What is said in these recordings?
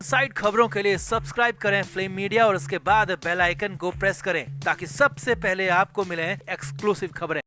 Side खबरों के लिए सब्सक्राइब करें फ्लेम मीडिया और उसके बाद बेल आइकन को प्रेस करें ताकि सबसे पहले आपको मिले एक्सक्लूसिव खबरें।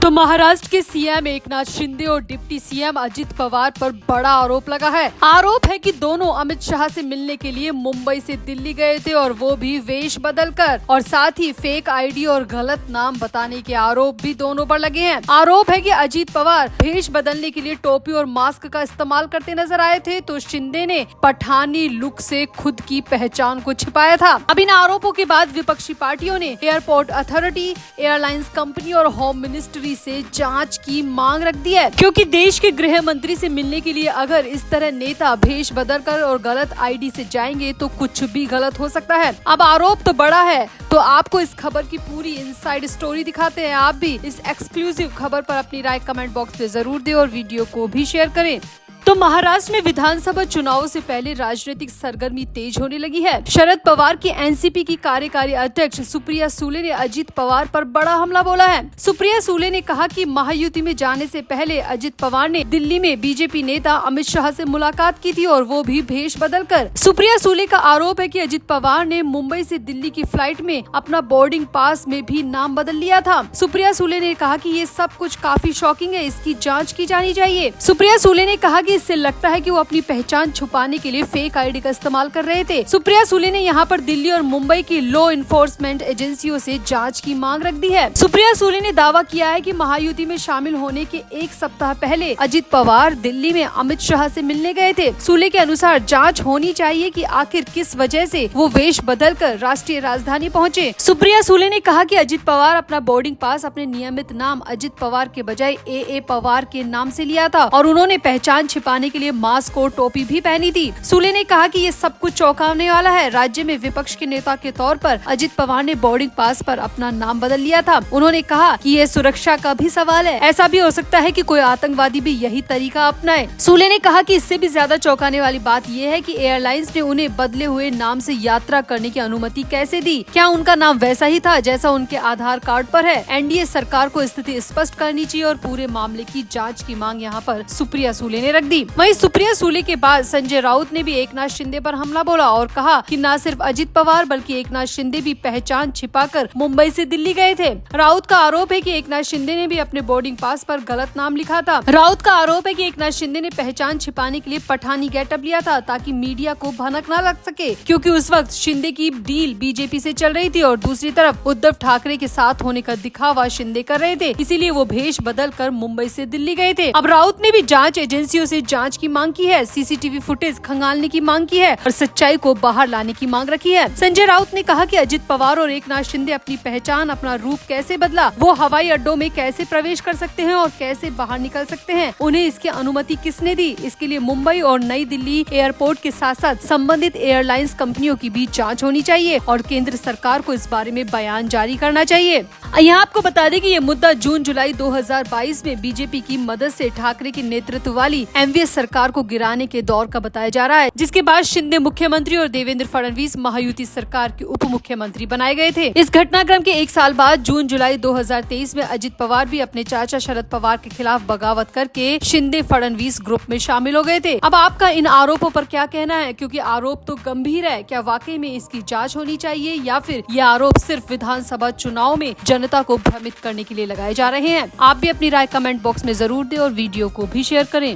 तो महाराष्ट्र के सीएम एकनाथ शिंदे और डिप्टी सीएम अजित पवार पर बड़ा आरोप लगा है। आरोप है कि दोनों अमित शाह से मिलने के लिए मुंबई से दिल्ली गए थे और वो भी वेश बदलकर, और साथ ही फेक आईडी और गलत नाम बताने के आरोप भी दोनों पर लगे हैं। आरोप है कि अजित पवार भेष बदलने के लिए टोपी और मास्क का इस्तेमाल करते नजर आए थे, तो शिंदे ने पठानी लुक से खुद की पहचान को छिपाया था। अब इन आरोपों के बाद विपक्षी पार्टियों ने एयरपोर्ट अथॉरिटी, एयरलाइंस कंपनी और होम मिनिस्ट्री से जांच की मांग रख दी है, क्योंकि देश के गृह मंत्री से मिलने के लिए अगर इस तरह नेता भेष बदलकर और गलत आईडी से जाएंगे तो कुछ भी गलत हो सकता है। अब आरोप तो बड़ा है, तो आपको इस खबर की पूरी इनसाइड स्टोरी दिखाते हैं। आप भी इस एक्सक्लूसिव खबर पर अपनी राय कमेंट बॉक्स में जरूर दें और वीडियो को भी शेयर करें। तो महाराष्ट्र में विधानसभा चुनाव से पहले राजनीतिक सरगर्मी तेज होने लगी है। शरद पवार की एनसीपी की कार्यकारी अध्यक्ष सुप्रिया सुले ने अजित पवार पर बड़ा हमला बोला है। सुप्रिया सुले ने कहा कि महायुति में जाने से पहले अजित पवार ने दिल्ली में बीजेपी नेता अमित शाह से मुलाकात की थी और वो भी भेष बदलकर। सुप्रिया सुले का आरोप है कि अजित पवार ने मुंबई से दिल्ली की फ्लाइट में अपना बोर्डिंग पास में भी नाम बदल लिया था। सुप्रिया सुले ने कहा कि ये सब कुछ काफी शॉकिंग है, इसकी जाँच की जानी चाहिए। सुप्रिया सुले ने कहा कि इससे लगता है कि वो अपनी पहचान छुपाने के लिए फेक आईडी का इस्तेमाल कर रहे थे। सुप्रिया सुले ने यहाँ पर दिल्ली और मुंबई की लॉ इन्फोर्समेंट एजेंसियों से जांच की मांग रख दी है। सुप्रिया सुले ने दावा किया है कि महायुति में शामिल होने के एक सप्ताह पहले अजित पवार दिल्ली में अमित शाह से मिलने गए थे। सुले के अनुसार जाँच होनी चाहिए कि आखिर किस वजह से वो वेश बदलकर राष्ट्रीय राजधानी पहुँचे। सुप्रिया सुले ने कहा कि अजित पवार अपना बोर्डिंग पास अपने नियमित नाम अजित पवार के बजाय ए पवार के नाम से लिया था और उन्होंने पहचान छिपाने के लिए मास्क और टोपी भी पहनी थी। सुले ने कहा कि ये सब कुछ चौंकाने वाला है। राज्य में विपक्ष के नेता के तौर पर अजित पवार ने बोर्डिंग पास पर अपना नाम बदल लिया था। उन्होंने कहा कि ये सुरक्षा का भी सवाल है, ऐसा भी हो सकता है कि कोई आतंकवादी भी यही तरीका अपनाए। सुले ने कहा कि इससे भी ज्यादा चौंकाने वाली बात ये है कि एयरलाइंस ने उन्हें बदले हुए नाम से यात्रा करने की अनुमति कैसे दी। क्या उनका नाम वैसा ही था जैसा उनके आधार कार्ड पर है? एनडीए सरकार को स्थिति स्पष्ट करनी चाहिए और पूरे मामले की जाँच की मांग यहाँ पर सुप्रिया सुले ने रख दी। वहीं सुप्रिया सुले के बाद संजय राउत ने भी एकनाथ शिंदे पर हमला बोला और कहा कि न सिर्फ अजित पवार बल्कि एकनाथ शिंदे भी पहचान छिपाकर मुंबई से दिल्ली गए थे। राउत का आरोप है कि एकनाथ शिंदे ने भी अपने बोर्डिंग पास पर गलत नाम लिखा था। राउत का आरोप है कि एकनाथ शिंदे ने पहचान छिपाने के लिए पठानी गेटअप लिया था ताकि मीडिया को भनक न लग सके, क्योंकि उस वक्त शिंदे की डील बीजेपी से चल रही थी और दूसरी तरफ उद्धव ठाकरे के साथ होने का दिखावा शिंदे कर रहे थे, इसीलिए वो भेष बदल कर मुंबई से दिल्ली गए थे। अब राउत ने भी जांच एजेंसियों से जांच की मांग की है, सीसीटीवी फुटेज खंगालने की मांग की है और सच्चाई को बाहर लाने की मांग रखी है। संजय राउत ने कहा कि अजित पवार और एकनाथ शिंदे अपनी पहचान, अपना रूप कैसे बदला, वो हवाई अड्डों में कैसे प्रवेश कर सकते हैं और कैसे बाहर निकल सकते हैं, उन्हें इसकी अनुमति किसने दी। इसके लिए मुंबई और नई दिल्ली एयरपोर्ट के साथ साथ संबंधित एयरलाइंस कंपनियों की भी जाँच होनी चाहिए और केंद्र सरकार को इस बारे में बयान जारी करना चाहिए। यहाँ आपको बता दें कि ये मुद्दा जून जुलाई 2022 में बीजेपी की मदद से ठाकरे के नेतृत्व वाली एमवीएस सरकार को गिराने के दौर का बताया जा रहा है, जिसके बाद शिंदे मुख्यमंत्री और देवेंद्र फडणवीस महायुति सरकार के उप मुख्यमंत्री बनाए गए थे। इस घटनाक्रम के एक साल बाद जून जुलाई 2023 में अजित पवार भी अपने चाचा शरद पवार के खिलाफ बगावत करके शिंदे फडणवीस ग्रुप में शामिल हो गए थे। अब आपका इन आरोपों पर क्या कहना है, क्योंकि आरोप तो गंभीर है। क्या वाकई में इसकी जाँच होनी चाहिए या फिर ये आरोप सिर्फ विधानसभा चुनाव में जनता को भ्रमित करने के लिए लगाए जा रहे हैं? आप भी अपनी राय कमेंट बॉक्स में जरूर दें और वीडियो को भी शेयर करें।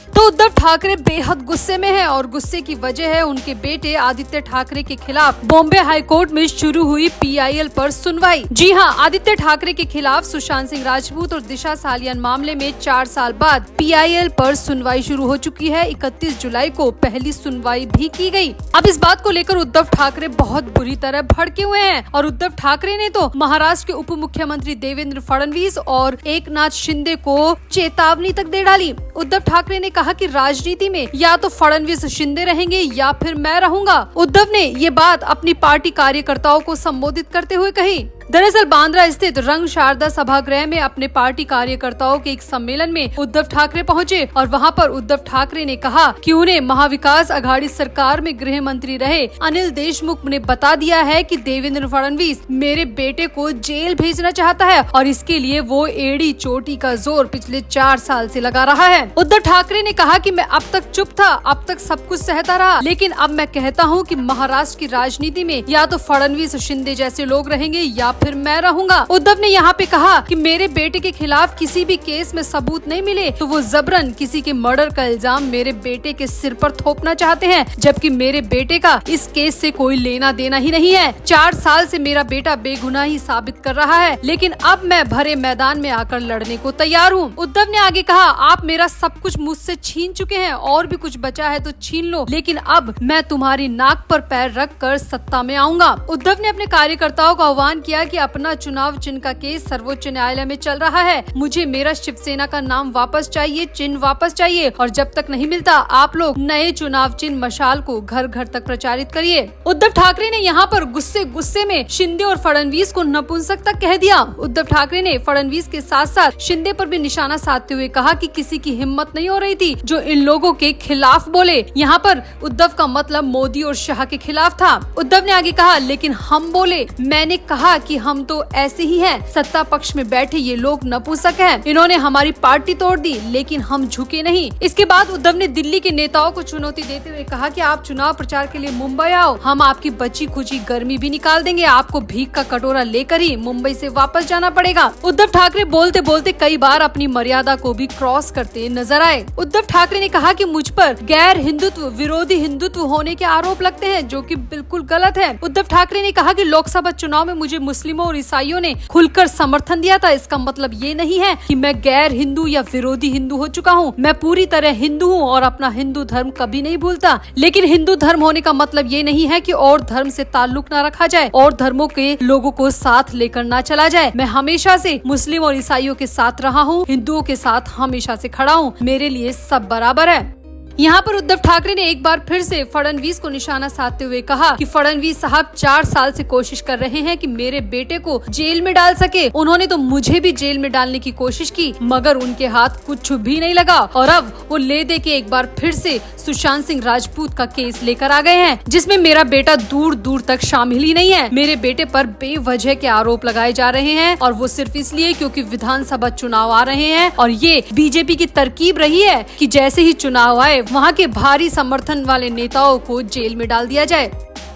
तो उद्धव ठाकरे बेहद गुस्से में हैं और गुस्से की वजह है उनके बेटे आदित्य ठाकरे के खिलाफ बॉम्बे हाईकोर्ट में शुरू हुई पीआईएल पर सुनवाई। जी हां, आदित्य ठाकरे के खिलाफ सुशांत सिंह राजपूत और दिशा सालियान मामले में 4 साल बाद पीआईएल पर सुनवाई शुरू हो चुकी है। 31 जुलाई को पहली सुनवाई भी की गई। अब इस बात को लेकर उद्धव ठाकरे बहुत बुरी तरह भड़के हुए हैं और उद्धव ठाकरे ने तो महाराष्ट्र के उप मुख्यमंत्री देवेंद्र फडणवीस और एकनाथ शिंदे को चेतावनी तक दे डाली। उद्धव ठाकरे ने कहा कि राजनीति में या तो फडणवीस शिंदे रहेंगे या फिर मैं रहूंगा। उद्धव ने ये बात अपनी पार्टी कार्यकर्ताओं को संबोधित करते हुए कही। दरअसल बांद्रा स्थित रंग शारदा सभागृह में अपने पार्टी कार्यकर्ताओं के एक सम्मेलन में उद्धव ठाकरे पहुंचे और वहां पर उद्धव ठाकरे ने कहा कि उन्हें महाविकास आघाड़ी सरकार में गृह मंत्री रहे अनिल देशमुख ने बता दिया है कि देवेंद्र फडणवीस मेरे बेटे को जेल भेजना चाहता है और इसके लिए वो एड़ी चोटी का जोर पिछले 4 साल से लगा रहा है। उद्धव ठाकरे ने कहा कि मैं अब तक चुप था, अब तक सब कुछ सहता रहा, लेकिन अब मैं कहता हूँ कि महाराष्ट्र की राजनीति में या तो फडणवीस शिंदे जैसे लोग रहेंगे या फिर मैं रहूंगा। उद्धव ने यहाँ पे कहा कि मेरे बेटे के खिलाफ किसी भी केस में सबूत नहीं मिले तो वो जबरन किसी के मर्डर का इल्जाम मेरे बेटे के सिर पर थोपना चाहते हैं, जबकि मेरे बेटे का इस केस से कोई लेना देना ही नहीं है। 4 साल से मेरा बेटा बेगुनाही साबित कर रहा है, लेकिन अब मैं भरे मैदान में आकर लड़ने को तैयार हूँ। उद्धव ने आगे कहा, आप मेरा सब कुछ मुझसे छीन चुके हैं, और भी कुछ बचा है तो छीन लो, लेकिन अब मैं तुम्हारी नाक पर पैर रख कर सत्ता में आऊंगा। उद्धव ने अपने कार्यकर्ताओं का आह्वान किया कि अपना चुनाव चिन्ह का केस सर्वोच्च न्यायालय में चल रहा है, मुझे मेरा शिवसेना का नाम वापस चाहिए, चिन्ह वापस चाहिए, और जब तक नहीं मिलता आप लोग नए चुनाव चिन्ह मशाल को घर घर तक प्रचारित करिए। उद्धव ठाकरे ने यहाँ पर गुस्से में शिंदे और फडणवीस को नपुंसक तक कह दिया। उद्धव ठाकरे ने फडणवीस के साथ साथ शिंदे पर भी निशाना साधते हुए कहा कि किसी की हिम्मत नहीं हो रही थी जो इन लोगों के खिलाफ बोले। यहाँ पर उद्धव का मतलब मोदी और शाह के खिलाफ था। उद्धव ने आगे कहा, लेकिन हम बोले, मैंने कहा कि हम तो ऐसे ही हैं, सत्ता पक्ष में बैठे ये लोग नपुंसक हैं, इन्होंने हमारी पार्टी तोड़ दी, लेकिन हम झुके नहीं। इसके बाद उद्धव ने दिल्ली के नेताओं को चुनौती देते हुए कहा कि आप चुनाव प्रचार के लिए मुंबई आओ, हम आपकी बची खुची गर्मी भी निकाल देंगे, आपको भीख का कटोरा लेकर ही मुंबई से वापस जाना पड़ेगा। उद्धव ठाकरे बोलते बोलते कई बार अपनी मर्यादा को भी क्रॉस करते नजर आए। उद्धव ठाकरे ने कहा कि मुझ पर गैर हिंदुत्व विरोधी हिंदुत्व होने के आरोप लगते हैं, जो कि बिल्कुल गलत है। उद्धव ठाकरे ने कहा कि लोकसभा चुनाव में मुझे मुस्लिमों और ईसाइयों ने खुलकर समर्थन दिया था, इसका मतलब ये नहीं है कि मैं गैर हिंदू या विरोधी हिंदू हो चुका हूँ। मैं पूरी तरह हिंदू हूँ और अपना हिंदू धर्म कभी नहीं भूलता, लेकिन हिंदू धर्म होने का मतलब ये नहीं है कि और धर्म से ताल्लुक न रखा जाए और धर्मों के लोगों को साथ लेकर न चला जाए। मैं हमेशा से मुस्लिम और ईसाइयों के साथ रहा हूँ, हिंदुओं के साथ हमेशा से खड़ा हूँ, मेरे लिए सब बराबर है। यहाँ पर उद्धव ठाकरे ने एक बार फिर से फडणवीस को निशाना साधते हुए कहा कि फडणवीस साहब 4 साल से कोशिश कर रहे हैं कि मेरे बेटे को जेल में डाल सके। उन्होंने तो मुझे भी जेल में डालने की कोशिश की, मगर उनके हाथ कुछ भी नहीं लगा, और अब वो ले दे के एक बार फिर से सुशांत सिंह राजपूत का केस लेकर आ गए हैं, जिसमें मेरा बेटा दूर दूर तक शामिल ही नहीं है। मेरे बेटे पर बेवजह के आरोप लगाए जा रहे हैं, और वो सिर्फ इसलिए क्योंकि विधानसभा चुनाव आ रहे हैं, और ये बीजेपी की तरकीब रही है कि जैसे ही चुनाव आए वहाँ के भारी समर्थन वाले नेताओं को जेल में डाल दिया जाए।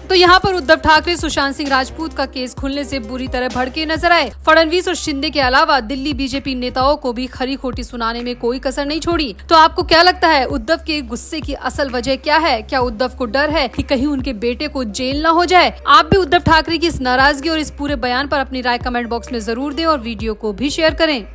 तो यहाँ पर उद्धव ठाकरे सुशांत सिंह राजपूत का केस खुलने से बुरी तरह भड़के नजर आए। फडणवीस और शिंदे के अलावा दिल्ली बीजेपी नेताओं को भी खरी खोटी सुनाने में कोई कसर नहीं छोड़ी। तो आपको क्या लगता है, उद्धव के गुस्से की असल वजह क्या है? क्या उद्धव को डर है कि कहीं उनके बेटे को जेल न हो जाए? आप भी उद्धव ठाकरे की इस नाराजगी और इस पूरे बयान पर अपनी राय कमेंट बॉक्स में जरूर दें और वीडियो को भी शेयर करें।